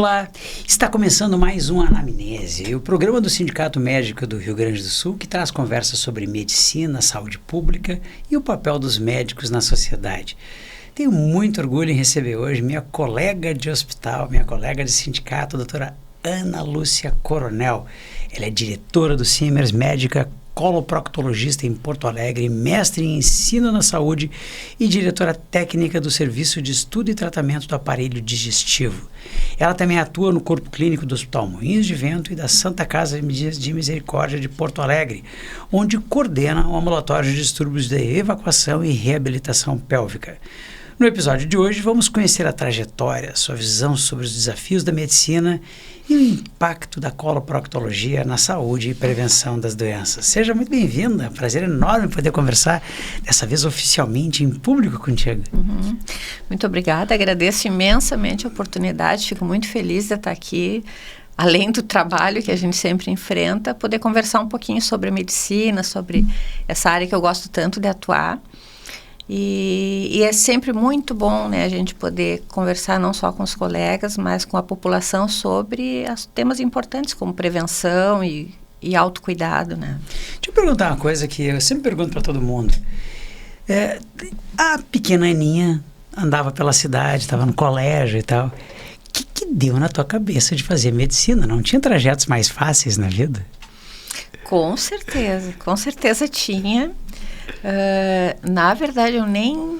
Olá, está começando mais um Anamnese, o programa do Sindicato Médico do Rio Grande do Sul que traz conversas sobre medicina, saúde pública e o papel dos médicos na sociedade. Tenho muito orgulho em receber hoje minha colega de hospital, minha colega de sindicato, a doutora Ana Lúcia Coronel. Ela é diretora do Siemers, médica coloproctologista em Porto Alegre, mestre em ensino na saúde e diretora técnica do Serviço de Estudo e Tratamento do Aparelho Digestivo. Ela também atua no corpo clínico do Hospital Moinhos de Vento e da Santa Casa de Misericórdia de Porto Alegre, onde coordena o ambulatório de distúrbios de evacuação e reabilitação pélvica. No episódio de hoje, vamos conhecer a trajetória, sua visão sobre os desafios da medicina e o impacto da coloproctologia na saúde e prevenção das doenças. Seja muito bem-vinda, prazer enorme poder conversar, dessa vez oficialmente, em público contigo. Muito obrigada, agradeço imensamente a oportunidade, fico muito feliz de estar aqui, além do trabalho que a gente sempre enfrenta, poder conversar um pouquinho sobre a medicina, sobre essa área que eu gosto tanto de atuar. E é sempre muito bom, né, a gente poder conversar não só com os colegas, mas com a população sobre temas importantes como prevenção e autocuidado, né? Deixa eu perguntar uma coisa que eu sempre pergunto para todo mundo. A pequena Aninha andava pela cidade, estava no colégio e tal. O que deu na tua cabeça de fazer medicina? Não tinha trajetos mais fáceis na vida? Com certeza tinha. Na verdade, eu nem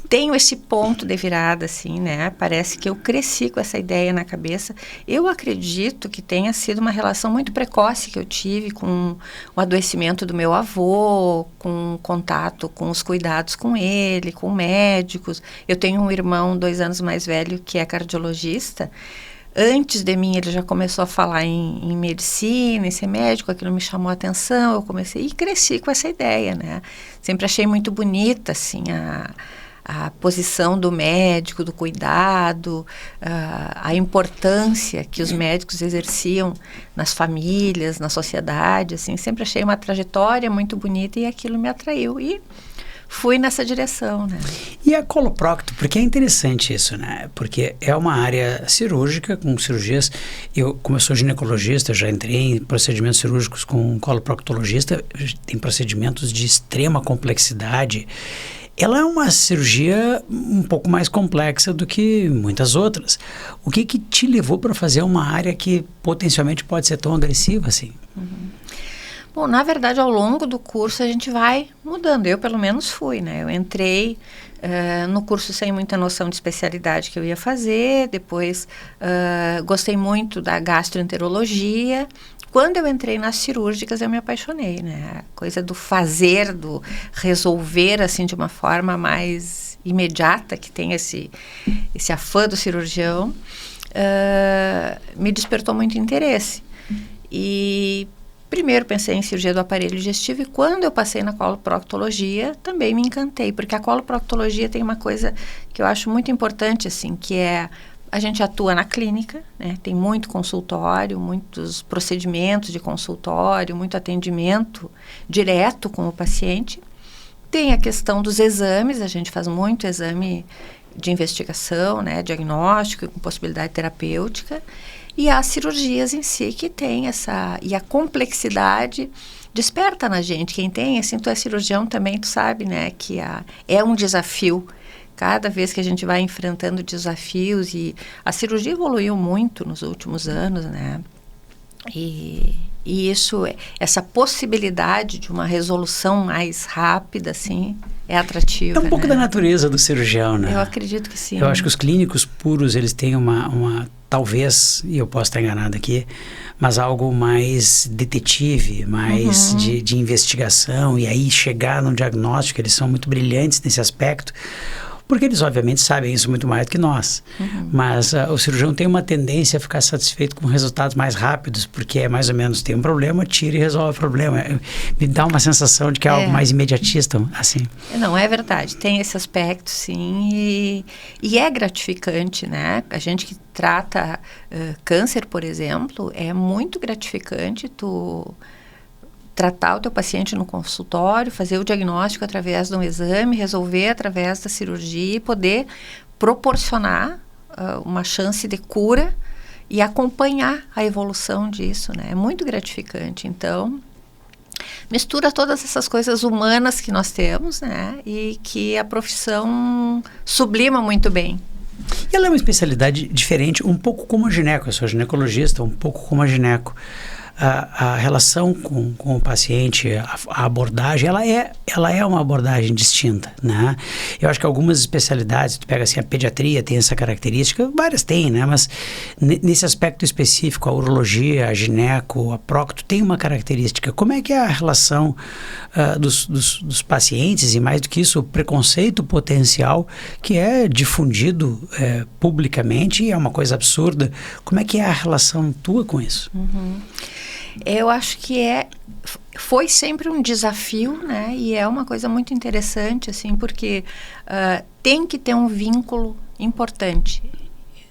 tenho esse ponto de virada, assim, né? Parece que eu cresci com essa ideia na cabeça. Eu acredito que tenha sido uma relação muito precoce que eu tive com o adoecimento do meu avô, com contato com os cuidados com ele, com médicos. Eu tenho um irmão 2 anos mais velho que é cardiologista. Antes de mim, ele já começou a falar em medicina, em ser médico, aquilo me chamou a atenção, eu comecei e cresci com essa ideia, né? Sempre achei muito bonita, assim, a posição do médico, do cuidado, a importância que os médicos exerciam nas famílias, na sociedade, assim, sempre achei uma trajetória muito bonita e aquilo me atraiu e fui nessa direção, né? E a coloprocto, porque é interessante isso, né? Porque é uma área cirúrgica, com cirurgias. Como eu sou ginecologista, já entrei em procedimentos cirúrgicos com coloproctologista, tem procedimentos de extrema complexidade. Ela é uma cirurgia um pouco mais complexa do que muitas outras. O que te levou para fazer uma área que potencialmente pode ser tão agressiva assim? Bom, na verdade, ao longo do curso a gente vai mudando. Eu, pelo menos, fui, né? Eu entrei no curso sem muita noção de especialidade que eu ia fazer. Depois, gostei muito da gastroenterologia. Quando eu entrei nas cirúrgicas, eu me apaixonei, né? A coisa do fazer, do resolver, assim, de uma forma mais imediata, que tem esse afã do cirurgião, me despertou muito interesse. E primeiro pensei em cirurgia do aparelho digestivo e quando eu passei na coloproctologia também me encantei, porque a coloproctologia tem uma coisa que eu acho muito importante, assim, que é a gente atua na clínica, né? Tem muito consultório, muitos procedimentos de consultório, muito atendimento direto com o paciente. Tem a questão dos exames, a gente faz muito exame de investigação, né? Diagnóstico com possibilidade terapêutica. E as cirurgias em si que tem e a complexidade desperta na gente. Quem tem, assim, tu é cirurgião também, tu sabe, né, que é um desafio. Cada vez que a gente vai enfrentando desafios e a cirurgia evoluiu muito nos últimos anos, né, e isso, essa possibilidade de uma resolução mais rápida, assim, é atrativa. É um pouco da natureza do cirurgião, né? Eu acredito que sim. Eu acho que os clínicos puros, eles têm uma talvez, e eu posso estar enganado aqui, mas algo mais detetive, mais de investigação, e aí chegar no diagnóstico, eles são muito brilhantes nesse aspecto, porque eles obviamente sabem isso muito mais do que nós. Mas o cirurgião tem uma tendência a ficar satisfeito com resultados mais rápidos, porque é mais ou menos, tem um problema, tira e resolve o problema. Me dá uma sensação de que é algo mais imediatista, assim. Não, é verdade, tem esse aspecto, sim, e é gratificante, né? A gente que trata câncer, por exemplo, é muito gratificante tu tratar o teu paciente no consultório, fazer o diagnóstico através de um exame, resolver através da cirurgia e poder proporcionar uma chance de cura e acompanhar a evolução disso, né? É muito gratificante. Então, mistura todas essas coisas humanas que nós temos, né? E que a profissão sublima muito bem. E ela é uma especialidade diferente, um pouco como a gineco. Eu sou ginecologista, um pouco como a gineco. A relação com o paciente, a abordagem, ela é uma abordagem distinta, né? Eu acho que algumas especialidades, tu pega assim, a pediatria tem essa característica, várias têm, né? Mas nesse aspecto específico, a urologia, a gineco, a procto, tem uma característica. Como é que é a relação dos pacientes e, mais do que isso, o preconceito potencial que é difundido publicamente e é uma coisa absurda. Como é que é a relação tua com isso? Eu acho que foi sempre um desafio, né? E é uma coisa muito interessante, assim, porque tem que ter um vínculo importante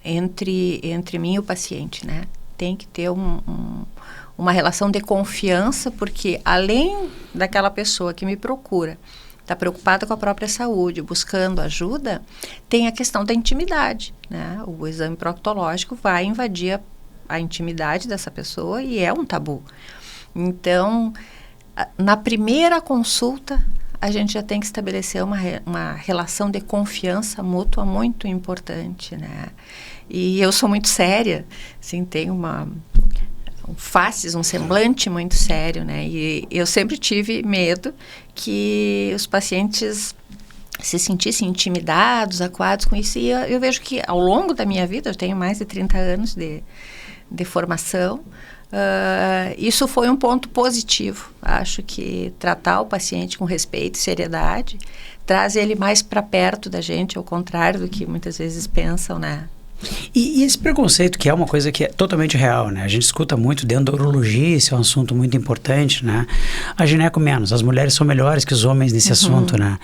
entre mim e o paciente, né? Tem que ter uma relação de confiança, porque além daquela pessoa que me procura, está preocupada com a própria saúde, buscando ajuda, tem a questão da intimidade, né? O exame proctológico vai invadir a intimidade dessa pessoa e é um tabu. Então, na primeira consulta, a gente já tem que estabelecer uma relação de confiança mútua muito importante, né? E eu sou muito séria, assim, tenho um semblante muito sério, né? E eu sempre tive medo que os pacientes se sentissem intimidados, acuados com isso. E eu vejo que ao longo da minha vida, eu tenho mais de 30 anos de formação, isso foi um ponto positivo. Acho que tratar o paciente com respeito e seriedade traz ele mais para perto da gente, ao contrário do que muitas vezes pensam, né? E esse preconceito, que é uma coisa que é totalmente real, né? A gente escuta muito dentro da urologia, esse é um assunto muito importante, né? A gineco menos, as mulheres são melhores que os homens nesse assunto, né?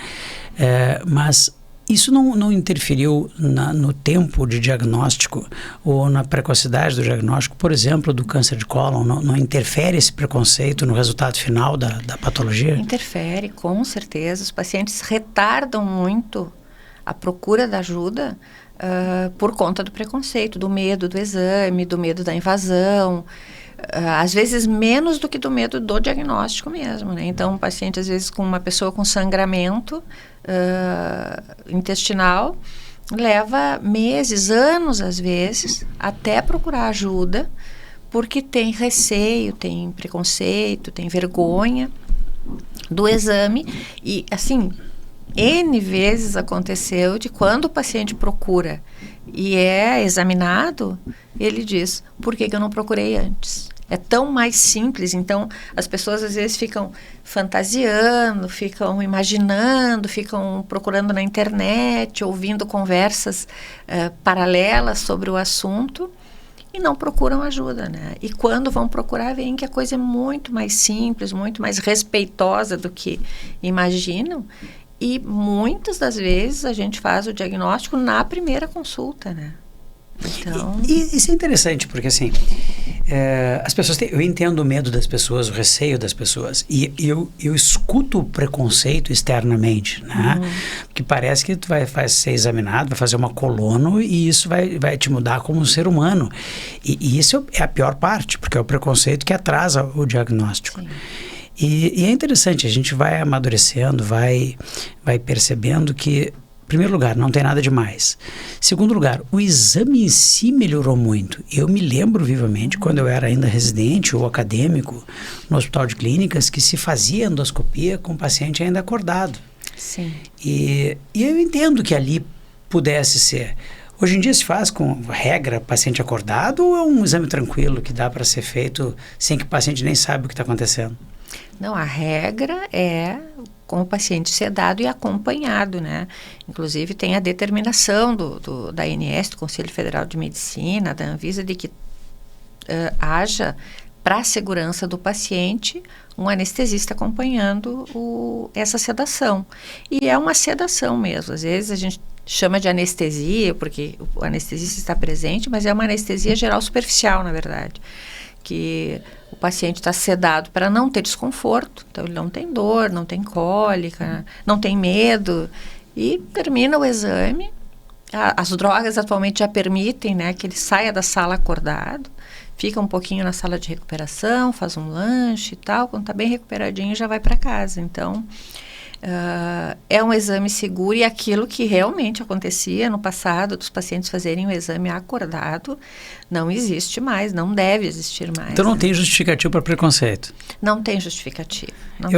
Mas isso não interferiu no tempo de diagnóstico ou na precocidade do diagnóstico, por exemplo, do câncer de cólon? Não interfere esse preconceito no resultado final da patologia? Interfere, com certeza. Os pacientes retardam muito a procura da ajuda por conta do preconceito, do medo do exame, do medo da invasão. Às vezes menos do que do medo do diagnóstico mesmo, né? Então, um paciente, às vezes, com uma pessoa com sangramento intestinal, leva meses, anos, às vezes, até procurar ajuda, porque tem receio, tem preconceito, tem vergonha do exame. E, assim, N vezes aconteceu de quando o paciente procura e é examinado, ele diz, por que eu não procurei antes? É tão mais simples. Então, as pessoas às vezes ficam fantasiando, ficam imaginando, ficam procurando na internet, ouvindo conversas paralelas sobre o assunto e não procuram ajuda, né? E quando vão procurar, veem que a coisa é muito mais simples, muito mais respeitosa do que imaginam. E muitas das vezes a gente faz o diagnóstico na primeira consulta, né? Então... Isso é interessante, porque assim, as pessoas eu entendo o medo das pessoas, o receio das pessoas, e eu escuto o preconceito externamente, né? Porque parece que tu vai ser examinado, vai fazer uma colono e isso vai te mudar como um ser humano. E isso é a pior parte, porque é o preconceito que atrasa o diagnóstico. Sim. E é interessante, a gente vai amadurecendo, vai percebendo que, em primeiro lugar, não tem nada demais. Segundo lugar, o exame em si melhorou muito. Eu me lembro vivamente, quando eu era ainda residente ou acadêmico no hospital de clínicas, que se fazia endoscopia com o paciente ainda acordado. Sim. E eu entendo que ali pudesse ser. Hoje em dia se faz com regra paciente acordado ou é um exame tranquilo que dá para ser feito sem que o paciente nem saiba o que está acontecendo? Não, a regra é com o paciente sedado e acompanhado, né? Inclusive tem a determinação da ANS, do Conselho Federal de Medicina, da Anvisa, de que haja, para a segurança do paciente, um anestesista acompanhando essa sedação. E é uma sedação mesmo. Às vezes a gente chama de anestesia, porque o anestesista está presente, mas é uma anestesia geral superficial, na verdade. Que o paciente está sedado para não ter desconforto, então ele não tem dor, não tem cólica, não tem medo, e termina o exame As drogas atualmente já permitem, né, que ele saia da sala acordado, fica um pouquinho na sala de recuperação, faz um lanche e tal, quando está bem recuperadinho já vai para casa. Então, é um exame seguro, e aquilo que realmente acontecia no passado, dos pacientes fazerem o exame acordado, não existe mais, não deve existir mais. Então não tem justificativo para preconceito? Não tem justificativo.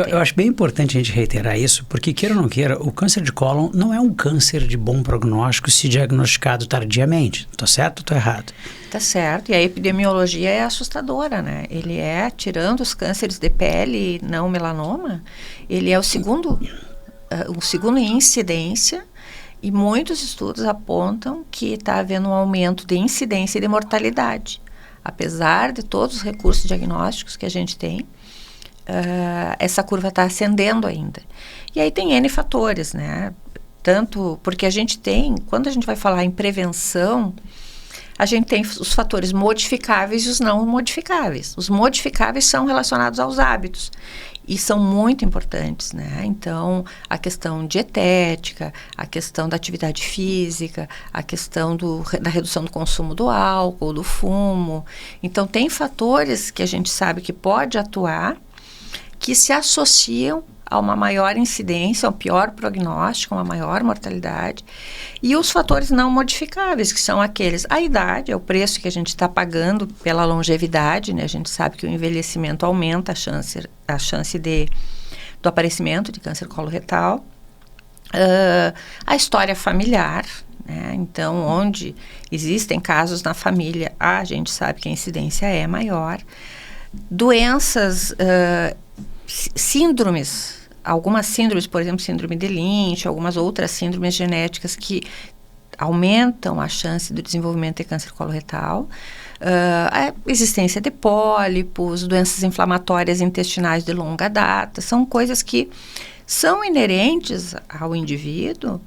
Eu acho bem importante a gente reiterar isso, porque queira ou não queira, o câncer de cólon não é um câncer de bom prognóstico se diagnosticado tardiamente. Estou certo ou estou errado? Tá certo, e a epidemiologia é assustadora, né? Ele é, tirando os cânceres de pele não melanoma, ele é o segundo em incidência, e muitos estudos apontam que está havendo um aumento de incidência e de mortalidade. Apesar de todos os recursos diagnósticos que a gente tem, essa curva está ascendendo ainda. E aí tem N fatores, né? Tanto porque a gente tem, quando a gente vai falar em prevenção, a gente tem os fatores modificáveis e os não modificáveis. Os modificáveis são relacionados aos hábitos e são muito importantes, né? Então, a questão dietética, a questão da atividade física, a questão da redução do consumo do álcool, do fumo. Então, tem fatores que a gente sabe que pode atuar, que se associam a uma maior incidência, a um pior prognóstico, a uma maior mortalidade. E os fatores não modificáveis, que são aqueles, a idade, é o preço que a gente está pagando pela longevidade, né? A gente sabe que o envelhecimento aumenta a chance do aparecimento de câncer coloretal. A história familiar, né? Então, onde existem casos na família, a gente sabe que a incidência é maior. Doenças, síndromes, algumas síndromes, por exemplo, síndrome de Lynch, algumas outras síndromes genéticas que aumentam a chance do desenvolvimento de câncer coloretal, a existência de pólipos, doenças inflamatórias intestinais de longa data, são coisas que são inerentes ao indivíduo.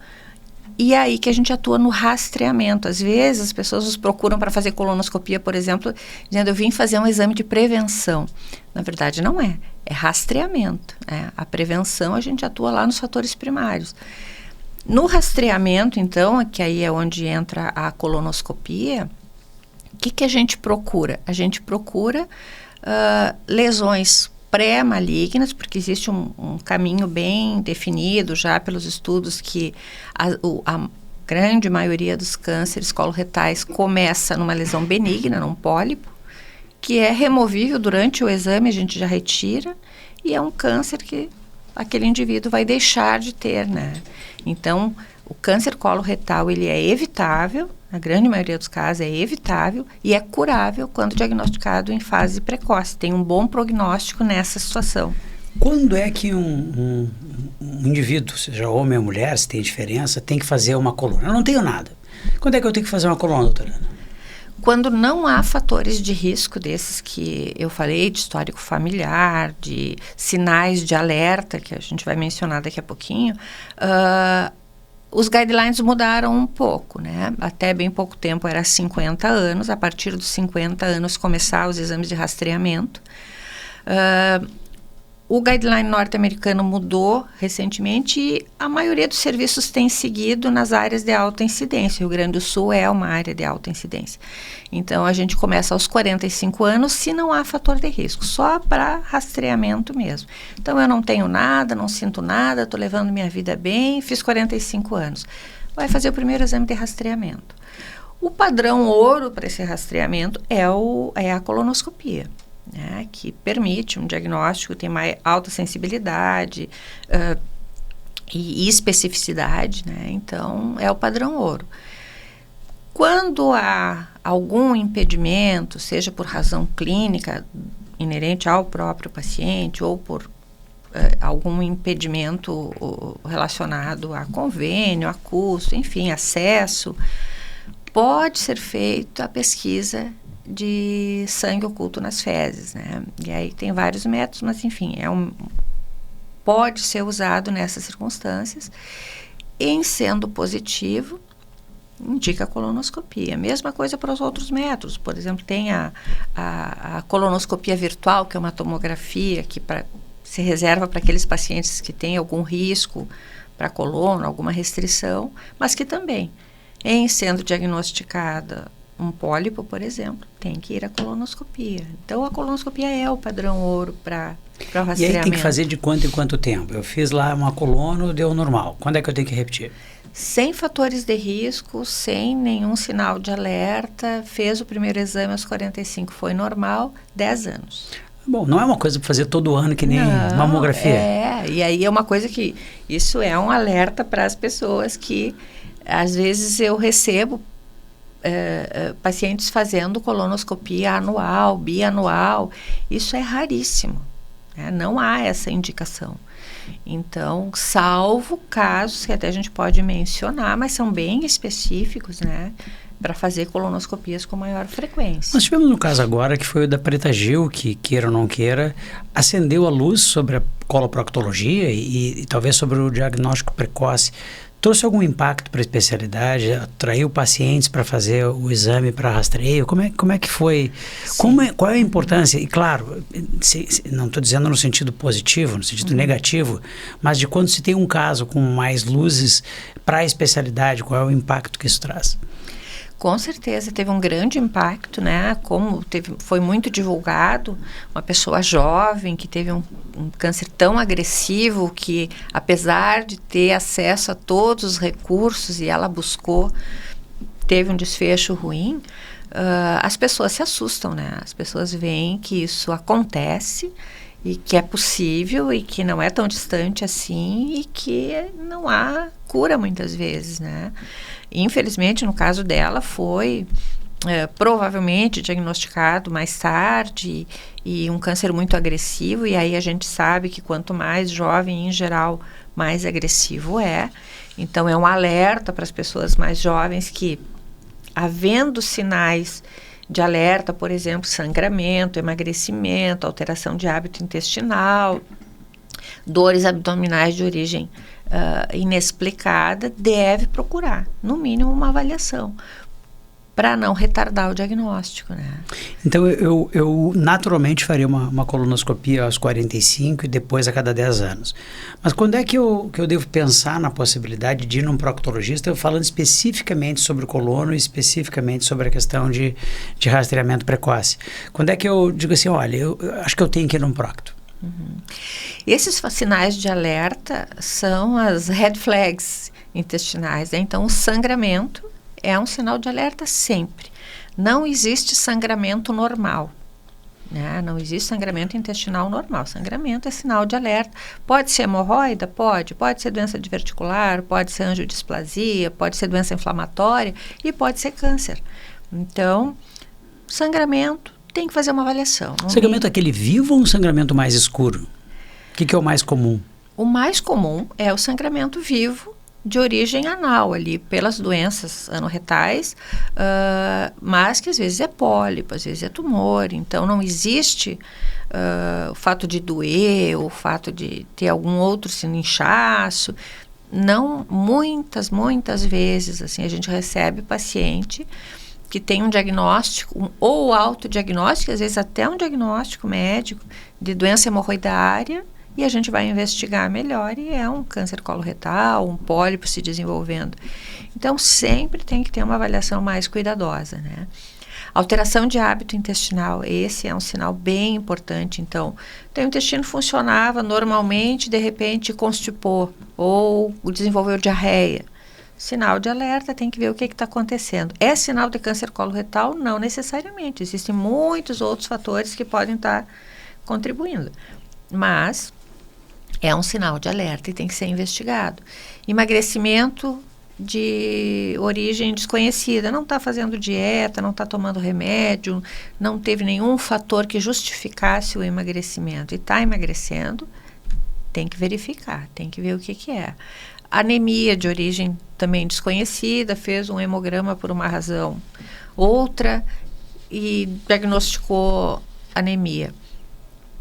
E é aí que a gente atua no rastreamento. Às vezes as pessoas nos procuram para fazer colonoscopia, por exemplo, dizendo, eu vim fazer um exame de prevenção. Na verdade, não é. É rastreamento. Né? A prevenção, a gente atua lá nos fatores primários. No rastreamento, então, que aí é onde entra a colonoscopia, o que a gente procura? A gente procura lesões pré-malignas, porque existe um caminho bem definido já pelos estudos que a grande maioria dos cânceres coloretais começa numa lesão benigna, num pólipo, que é removível durante o exame, a gente já retira, e é um câncer que aquele indivíduo vai deixar de ter, né? Então, o câncer coloretal, ele é evitável, na grande maioria dos casos é evitável e é curável quando diagnosticado em fase precoce. Tem um bom prognóstico nessa situação. Quando é que um indivíduo, seja homem ou mulher, se tem diferença, tem que fazer uma coluna? Eu não tenho nada. Quando é que eu tenho que fazer uma coluna, doutora Ana? Quando não há fatores de risco desses que eu falei, de histórico familiar, de sinais de alerta, que a gente vai mencionar daqui a pouquinho, os guidelines mudaram um pouco, né? Até bem pouco tempo era 50 anos, a partir dos 50 anos começar os exames de rastreamento. O guideline norte-americano mudou recentemente e a maioria dos serviços tem seguido nas áreas de alta incidência. O Rio Grande do Sul é uma área de alta incidência. Então, a gente começa aos 45 anos se não há fator de risco, só para rastreamento mesmo. Então, eu não tenho nada, não sinto nada, estou levando minha vida bem, fiz 45 anos. Vai fazer o primeiro exame de rastreamento. O padrão ouro para esse rastreamento é a colonoscopia. Né, que permite um diagnóstico, tem mais alta sensibilidade e especificidade, né? Então é o padrão ouro. Quando há algum impedimento, seja por razão clínica inerente ao próprio paciente ou por algum impedimento relacionado a convênio, a custo, enfim, acesso, pode ser feita a pesquisa de sangue oculto nas fezes, né? E aí tem vários métodos, mas enfim, pode ser usado nessas circunstâncias. Em sendo positivo, indica a colonoscopia. Mesma coisa para os outros métodos. Por exemplo, tem a colonoscopia virtual, que é uma tomografia que se reserva para aqueles pacientes que têm algum risco para a coluna, alguma restrição, mas que também Em sendo diagnosticada um pólipo, por exemplo, tem que ir à colonoscopia. Então, a colonoscopia é o padrão ouro para o rastreamento. E aí tem que fazer de quanto em quanto tempo? Eu fiz lá uma colono, deu normal. Quando é que eu tenho que repetir? Sem fatores de risco, sem nenhum sinal de alerta, fez o primeiro exame aos 45, foi normal, 10 anos. Bom, não é uma coisa para fazer todo ano que nem mamografia. E aí é uma coisa que, isso é um alerta para as pessoas que, às vezes eu recebo pacientes fazendo colonoscopia anual, bianual, isso é raríssimo, né? Não há essa indicação. Então, salvo casos que até a gente pode mencionar, mas são bem específicos, né, para fazer colonoscopias com maior frequência. Nós tivemos um caso agora que foi o da Preta Gil, que queira ou não queira, acendeu a luz sobre a coloproctologia e talvez sobre o diagnóstico precoce. Trouxe algum impacto para a especialidade? Atraiu pacientes para fazer o exame para rastreio? Como é que foi? Qual é a importância? E claro, não estou dizendo no sentido positivo, no sentido negativo, mas de quando se tem um caso com mais luzes para a especialidade, qual é o impacto que isso traz? Com certeza, teve um grande impacto, né? Como foi muito divulgado, uma pessoa jovem que teve um câncer tão agressivo que, apesar de ter acesso a todos os recursos e ela buscou, teve um desfecho ruim, as pessoas se assustam, né? As pessoas veem que isso acontece e que é possível e que não é tão distante assim e que não há cura muitas vezes, né? Infelizmente, no caso dela, foi provavelmente diagnosticado mais tarde e um câncer muito agressivo, e aí a gente sabe que quanto mais jovem, em geral, mais agressivo é. Então, é um alerta para as pessoas mais jovens que, havendo sinais de alerta, por exemplo, sangramento, emagrecimento, alteração de hábito intestinal, dores abdominais de origem inexplicada, deve procurar, no mínimo, uma avaliação para não retardar o diagnóstico, né? Então, eu naturalmente faria uma colonoscopia aos 45 e depois a cada 10 anos. Mas quando é que eu devo pensar na possibilidade de ir num proctologista, falando especificamente sobre o colono e especificamente sobre a questão de rastreamento precoce? Quando é que eu digo assim, olha, eu acho que eu tenho que ir num procto? Esses sinais de alerta são as red flags intestinais, né? Então, o sangramento é um sinal de alerta sempre. Não existe sangramento normal, né? Não existe sangramento intestinal normal. Sangramento é sinal de alerta. Pode ser hemorroida? Pode ser doença diverticular, pode ser angiodisplasia, pode ser doença inflamatória e pode ser câncer. Então, sangramento, tem que fazer uma avaliação. Sangramento aquele vivo ou um sangramento mais escuro? O que é o mais comum? O mais comum é o sangramento vivo de origem anal ali, pelas doenças anorretais, mas que às vezes é pólipo, às vezes é tumor. Então, não existe o fato de doer, o fato de ter algum outro inchaço. Não, muitas vezes, assim, a gente recebe paciente que tem um diagnóstico, ou autodiagnóstico, às vezes até um diagnóstico médico de doença hemorroidária, e a gente vai investigar melhor e é um câncer coloretal, um pólipo se desenvolvendo. Então, sempre tem que ter uma avaliação mais cuidadosa, né? Alteração de hábito intestinal, esse é um sinal bem importante. Então, o intestino funcionava normalmente, de repente constipou ou desenvolveu diarreia. Sinal de alerta, tem que ver o que está acontecendo. É sinal de câncer coloretal? Não necessariamente. Existem muitos outros fatores que podem estar contribuindo. Mas é um sinal de alerta e tem que ser investigado. Emagrecimento de origem desconhecida. Não está fazendo dieta, não está tomando remédio, não teve nenhum fator que justificasse o emagrecimento e está emagrecendo, tem que verificar, tem que ver o que é. Anemia de origem também desconhecida, fez um hemograma por uma razão outra e diagnosticou anemia.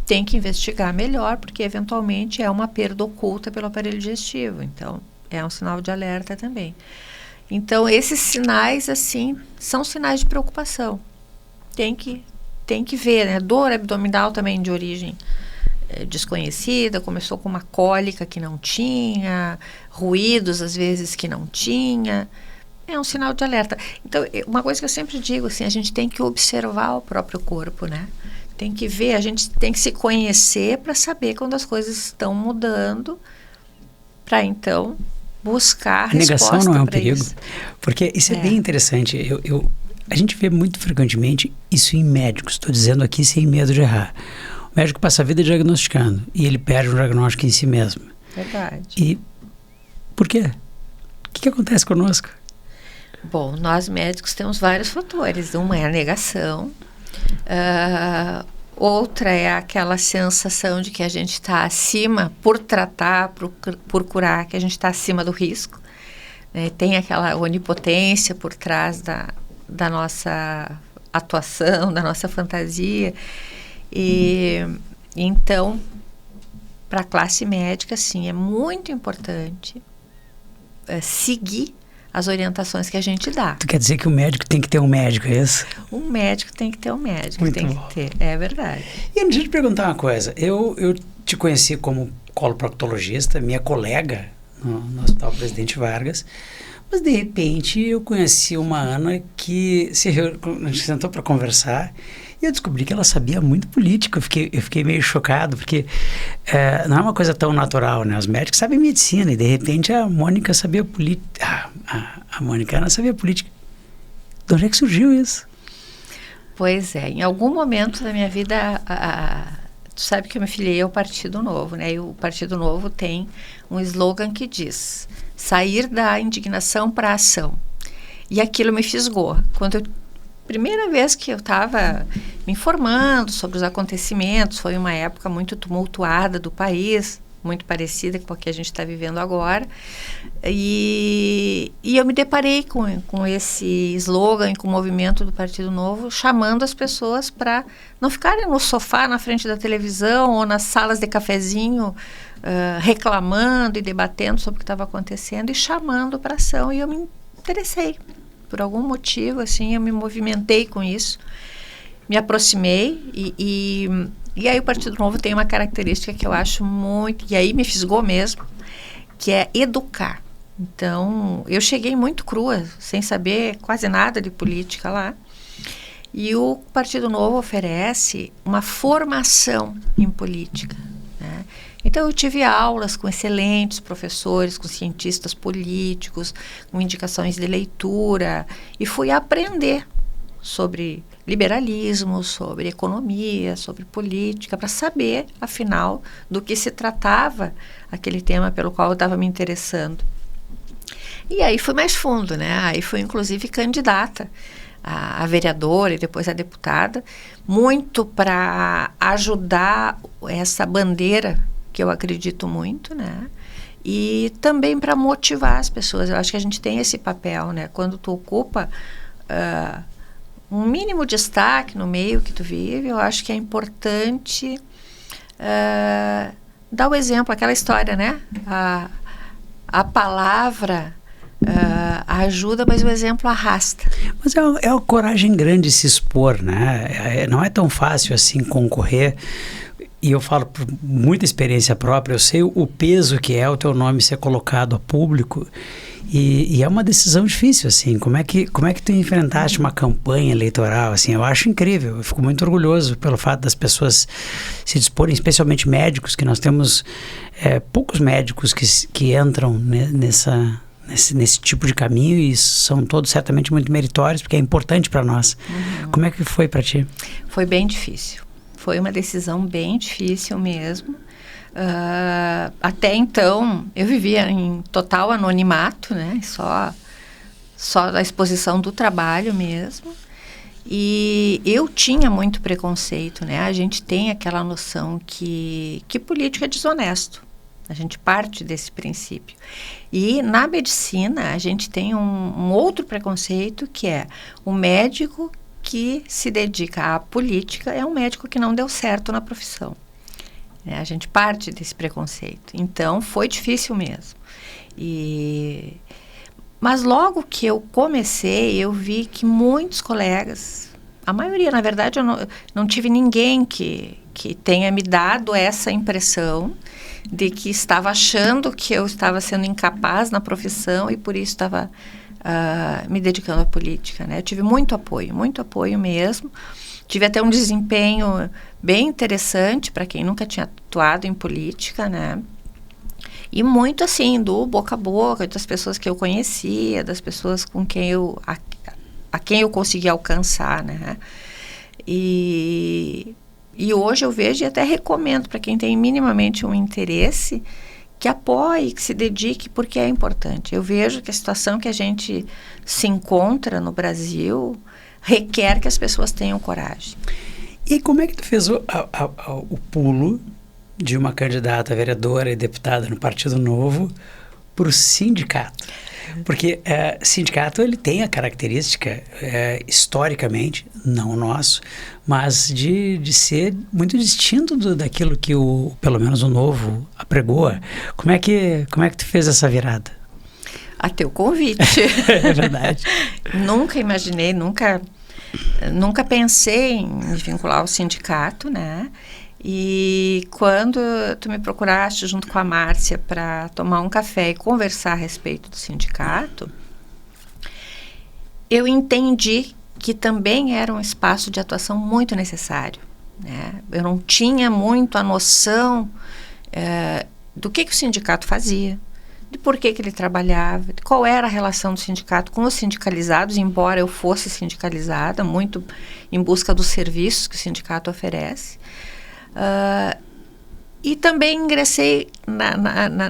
Tem que investigar melhor, porque eventualmente é uma perda oculta pelo aparelho digestivo. Então, é um sinal de alerta também. Então, esses sinais, assim, são sinais de preocupação. Tem que ver, né? Dor abdominal também de origem desconhecida, começou com uma cólica que não tinha, ruídos às vezes que não tinha. É um sinal de alerta. Então, uma coisa que eu sempre digo, assim, a gente tem que observar o próprio corpo, né? Tem que ver, a gente tem que se conhecer para saber quando as coisas estão mudando, para então buscar a negação não é um perigo, isso. Porque isso é bem interessante. A gente vê muito frequentemente isso em médicos. Estou dizendo aqui sem medo de errar. O médico passa a vida diagnosticando e ele perde o diagnóstico em si mesmo. Verdade. E por quê? O que acontece conosco? Bom, nós médicos temos vários fatores. Uma é a negação. Outra é aquela sensação de que a gente está acima, por tratar, por curar, que a gente está acima do risco. Né? Tem aquela onipotência por trás da nossa atuação, da nossa fantasia. E então, para a classe médica, sim, é muito importante seguir as orientações que a gente dá. Tu quer dizer que o médico tem que ter um médico, é isso? Um médico tem que ter um médico, muito tem bom. que ter, é verdade. E deixa eu te perguntar uma coisa, eu te conheci como coloproctologista, minha colega no Hospital Presidente Vargas, mas de repente eu conheci uma a gente sentou para conversar e eu descobri que ela sabia muito política. Eu fiquei meio chocado, porque não é uma coisa tão natural, né? Os médicos sabem medicina e de repente a Mônica sabia política. A Mônica Ana sabia política. De onde é que surgiu isso? Pois é, em algum momento da minha vida, tu sabe que eu me filiei ao Partido Novo, né? E o Partido Novo tem um slogan que diz: sair da indignação para a ação. E aquilo me fisgou. Primeira vez que eu estava me informando sobre os acontecimentos, foi uma época muito tumultuada do país, muito parecida com a que a gente está vivendo agora, e eu me deparei com esse slogan, com o movimento do Partido Novo, chamando as pessoas para não ficarem no sofá, na frente da televisão, ou nas salas de cafezinho, reclamando e debatendo sobre o que estava acontecendo, e chamando para ação, e eu me interessei. Por algum motivo, assim, eu me movimentei com isso, me aproximei e aí o Partido Novo tem uma característica que eu acho muito, e aí me fisgou mesmo, que é educar. Então, eu cheguei muito crua, sem saber quase nada de política lá, e o Partido Novo oferece uma formação em política, né? Então, eu tive aulas com excelentes professores, com cientistas políticos, com indicações de leitura, e fui aprender sobre liberalismo, sobre economia, sobre política, para saber, afinal, do que se tratava aquele tema pelo qual eu estava me interessando. E aí fui mais fundo, né? Aí fui, inclusive, candidata a vereadora e depois a deputada, muito para ajudar essa bandeira que eu acredito muito, né? E também para motivar as pessoas. Eu acho que a gente tem esse papel, né? Quando tu ocupa um mínimo destaque no meio que tu vive, eu acho que é importante dar o exemplo, aquela história, né? A palavra ajuda, mas o exemplo arrasta. Mas é uma coragem grande de se expor, né? Não é tão fácil assim concorrer. E eu falo por muita experiência própria, eu sei o peso que é o teu nome ser colocado a público e é uma decisão difícil, assim. Como é que tu enfrentaste uma campanha eleitoral, assim? Eu acho incrível, eu fico muito orgulhoso pelo fato das pessoas se disporem, especialmente médicos, que nós temos poucos médicos que entram nesse tipo de caminho e são todos certamente muito meritórios, porque é importante para nós. Uhum. Como é que foi para ti? Foi bem difícil. Foi uma decisão bem difícil mesmo. Até então, eu vivia em total anonimato, né? Só da exposição do trabalho mesmo. E eu tinha muito preconceito, né? A gente tem aquela noção que político é desonesto. A gente parte desse princípio. E na medicina, a gente tem um outro preconceito, que é o médico que se dedica à política é um médico que não deu certo na profissão. A gente parte desse preconceito. Então, foi difícil mesmo. Mas logo que eu comecei, eu vi que muitos colegas, a maioria, na verdade, eu não tive ninguém que tenha me dado essa impressão de que estava achando que eu estava sendo incapaz na profissão e por isso estava me dedicando à política, né? Eu tive muito apoio mesmo. Tive até um desempenho bem interessante para quem nunca tinha atuado em política, né? E muito assim, do boca a boca, das pessoas que eu conhecia, das pessoas com quem a quem eu consegui alcançar, né? E hoje eu vejo e até recomendo para quem tem minimamente um interesse que apoie, que se dedique, porque é importante. Eu vejo que a situação que a gente se encontra no Brasil requer que as pessoas tenham coragem. E como é que tu fez o pulo de uma candidata a vereadora e deputada no Partido Novo para o sindicato? Porque sindicato ele tem a característica, historicamente, não o nosso, mas de ser muito distinto daquilo que pelo menos o Novo apregoa. Como é que tu fez essa virada? A teu convite. É verdade. Nunca imaginei, nunca pensei em me vincular ao sindicato, né? E quando tu me procuraste junto com a Márcia para tomar um café e conversar a respeito do sindicato, eu entendi que também era um espaço de atuação muito necessário, né? Eu não tinha muito a noção do que o sindicato fazia, de por que ele trabalhava, de qual era a relação do sindicato com os sindicalizados, embora eu fosse sindicalizada, muito em busca dos serviços que o sindicato oferece. E também ingressei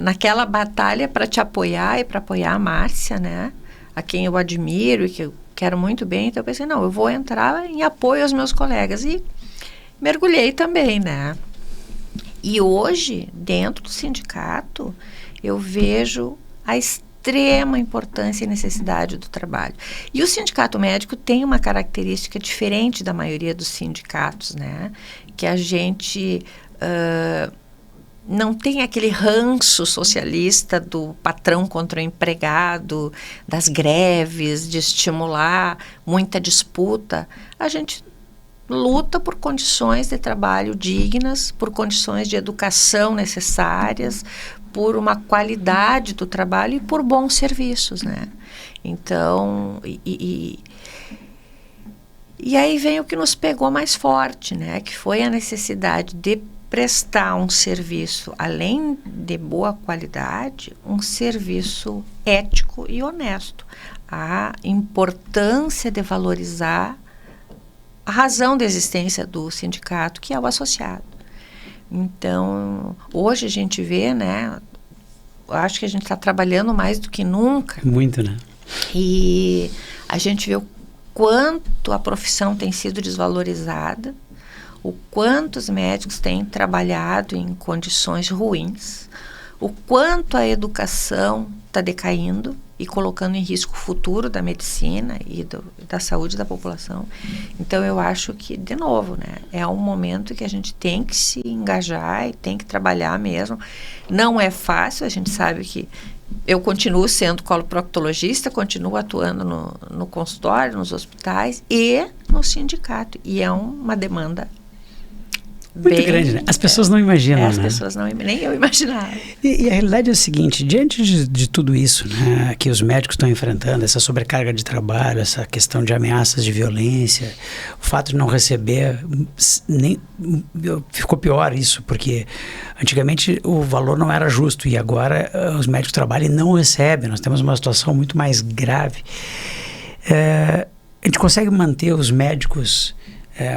naquela batalha para te apoiar e para apoiar a Márcia, né? A quem eu admiro e que eu quero muito bem. Então eu pensei, não, eu vou entrar em apoio aos meus colegas. E mergulhei também, né? E hoje, dentro do sindicato, eu vejo a extrema importância e necessidade do trabalho. E o sindicato médico tem uma característica diferente da maioria dos sindicatos, né? Que a gente não tem aquele ranço socialista do patrão contra o empregado, das greves, de estimular muita disputa. A gente luta por condições de trabalho dignas, por condições de educação necessárias, por uma qualidade do trabalho e por bons serviços, né? Então, e aí vem o que nos pegou mais forte, né? Que foi a necessidade de prestar um serviço, além de boa qualidade, um serviço ético e honesto. A importância de valorizar a razão da existência do sindicato, que é o associado. Então, hoje a gente vê, né? Eu acho que a gente está trabalhando mais do que nunca. Muito, né? E a gente vê o quanto a profissão tem sido desvalorizada, o quanto os médicos têm trabalhado em condições ruins, o quanto a educação está decaindo e colocando em risco o futuro da medicina e da saúde da população. Então, eu acho que, de novo, né, é um momento que a gente tem que se engajar e tem que trabalhar mesmo. Não é fácil, a gente sabe que eu continuo sendo coloproctologista, continuo atuando no consultório, nos hospitais e no sindicato. E é uma demanda muito grande, né? As pessoas não imaginam, as né? pessoas não, nem eu imaginava. E a realidade é o seguinte, diante de tudo isso, né, que os médicos estão enfrentando, essa sobrecarga de trabalho, essa questão de ameaças de violência, o fato de não receber, ficou pior isso, porque antigamente o valor não era justo e agora os médicos trabalham e não recebem. Nós temos uma situação muito mais grave. A gente consegue manter os médicos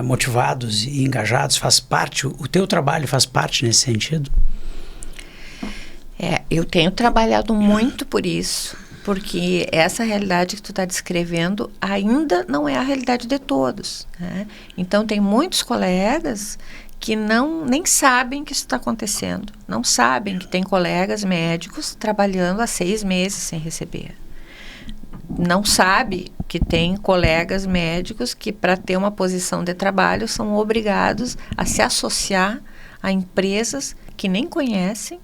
motivados e engajados? Faz parte, o teu trabalho faz parte nesse sentido? Eu tenho trabalhado muito por isso, porque essa realidade que tu está descrevendo ainda não é a realidade de todos, né? Então tem muitos colegas que nem sabem que isso está acontecendo, não sabem que tem colegas médicos trabalhando há 6 meses sem receber. Não sabe que tem colegas médicos que, para ter uma posição de trabalho, são obrigados a se associar a empresas que nem conhecem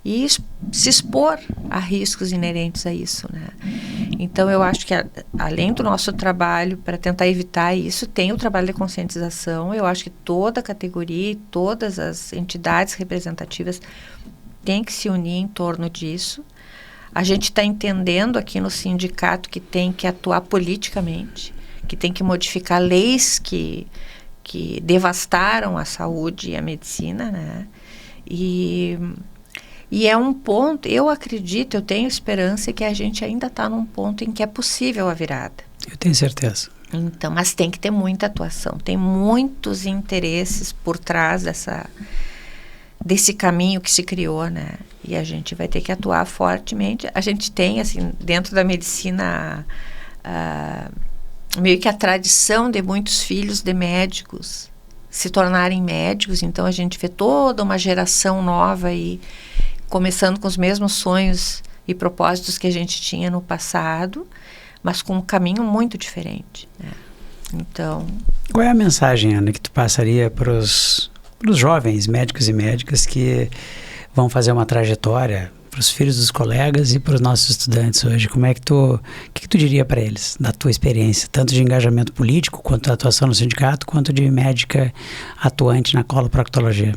e se expor a riscos inerentes a isso, né? Então, eu acho que, além do nosso trabalho para tentar evitar isso, tem o trabalho de conscientização. Eu acho que toda a categoria e todas as entidades representativas têm que se unir em torno disso. A gente está entendendo aqui no sindicato que tem que atuar politicamente, que tem que modificar leis que devastaram a saúde e a medicina, né? E é um ponto, eu acredito, eu tenho esperança que a gente ainda está num ponto em que é possível a virada. Eu tenho certeza. Então, mas tem que ter muita atuação, tem muitos interesses por trás desse caminho que se criou, né? E a gente vai ter que atuar fortemente. A gente tem, assim, dentro da medicina, meio que a tradição de muitos filhos de médicos se tornarem médicos. Então, a gente vê toda uma geração nova aí, começando com os mesmos sonhos e propósitos que a gente tinha no passado, mas com um caminho muito diferente, né? Então... Qual é a mensagem, Ana, que tu passaria para os jovens médicos e médicas que vão fazer uma trajetória, para os filhos dos colegas e para os nossos estudantes hoje? O que tu diria para eles, da tua experiência, tanto de engajamento político, quanto da atuação no sindicato, quanto de médica atuante na coloproctologia?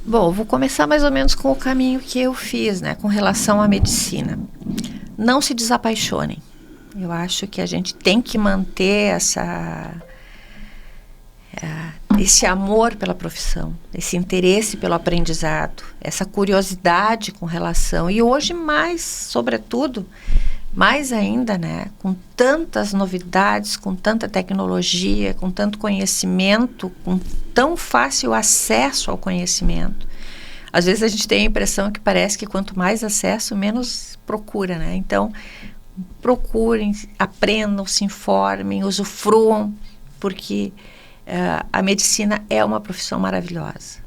Bom, vou começar mais ou menos com o caminho que eu fiz, né, com relação à medicina. Não se desapaixonem. Eu acho que a gente tem que manter esse amor pela profissão, esse interesse pelo aprendizado, essa curiosidade com relação. E hoje mais, sobretudo, mais ainda, né, com tantas novidades, com tanta tecnologia, com tanto conhecimento, com tão fácil acesso ao conhecimento. Às vezes a gente tem a impressão que parece que quanto mais acesso, menos procura, né? Então, procurem, aprendam, se informem, usufruam, porque a medicina é uma profissão maravilhosa.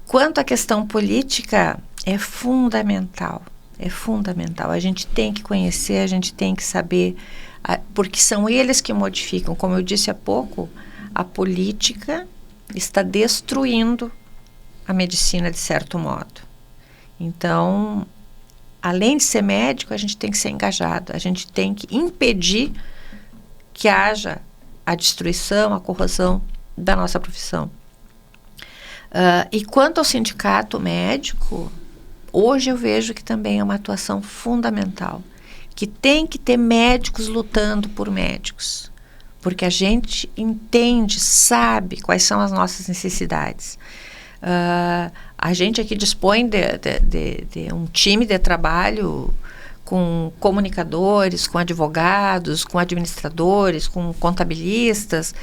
Quanto à questão política, é fundamental. É fundamental. A gente tem que conhecer, a gente tem que saber, porque são eles que modificam. Como eu disse há pouco, a política está destruindo a medicina de certo modo. Então, além de ser médico, a gente tem que ser engajado, a gente tem que impedir que haja a destruição, a corrosão da nossa profissão. E quanto ao sindicato médico, hoje eu vejo que também é uma atuação fundamental, que tem que ter médicos lutando por médicos, porque a gente entende, sabe quais são as nossas necessidades. A gente aqui dispõe de um time de trabalho com comunicadores, com advogados, com administradores, com contabilistas,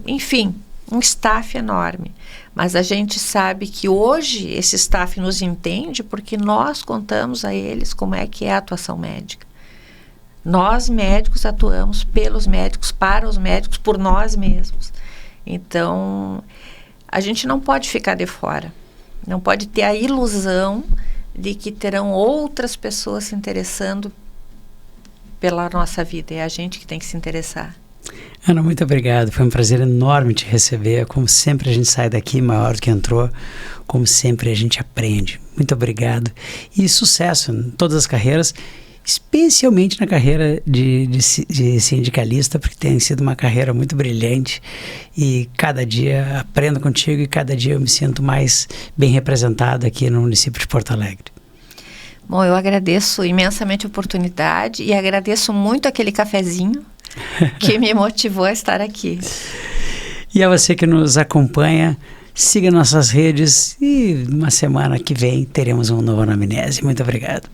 enfim, um staff enorme. Mas a gente sabe que hoje esse staff nos entende porque nós contamos a eles como é que é a atuação médica. Nós, médicos, atuamos pelos médicos, para os médicos, por nós mesmos. Então, a gente não pode ficar de fora. Não pode ter a ilusão de que terão outras pessoas se interessando pela nossa vida. É a gente que tem que se interessar. Ana, muito obrigado. Foi um prazer enorme te receber. Como sempre, a gente sai daqui maior do que entrou. Como sempre, a gente aprende. Muito obrigado. E sucesso em todas as carreiras, especialmente na carreira de sindicalista, porque tem sido uma carreira muito brilhante. E cada dia aprendo contigo e cada dia eu me sinto mais bem representado aqui no município de Porto Alegre. Bom, eu agradeço imensamente a oportunidade e agradeço muito aquele cafezinho que me motivou a estar aqui. E a você que nos acompanha, siga nossas redes e uma semana que vem teremos um novo Anamnese. Muito obrigado.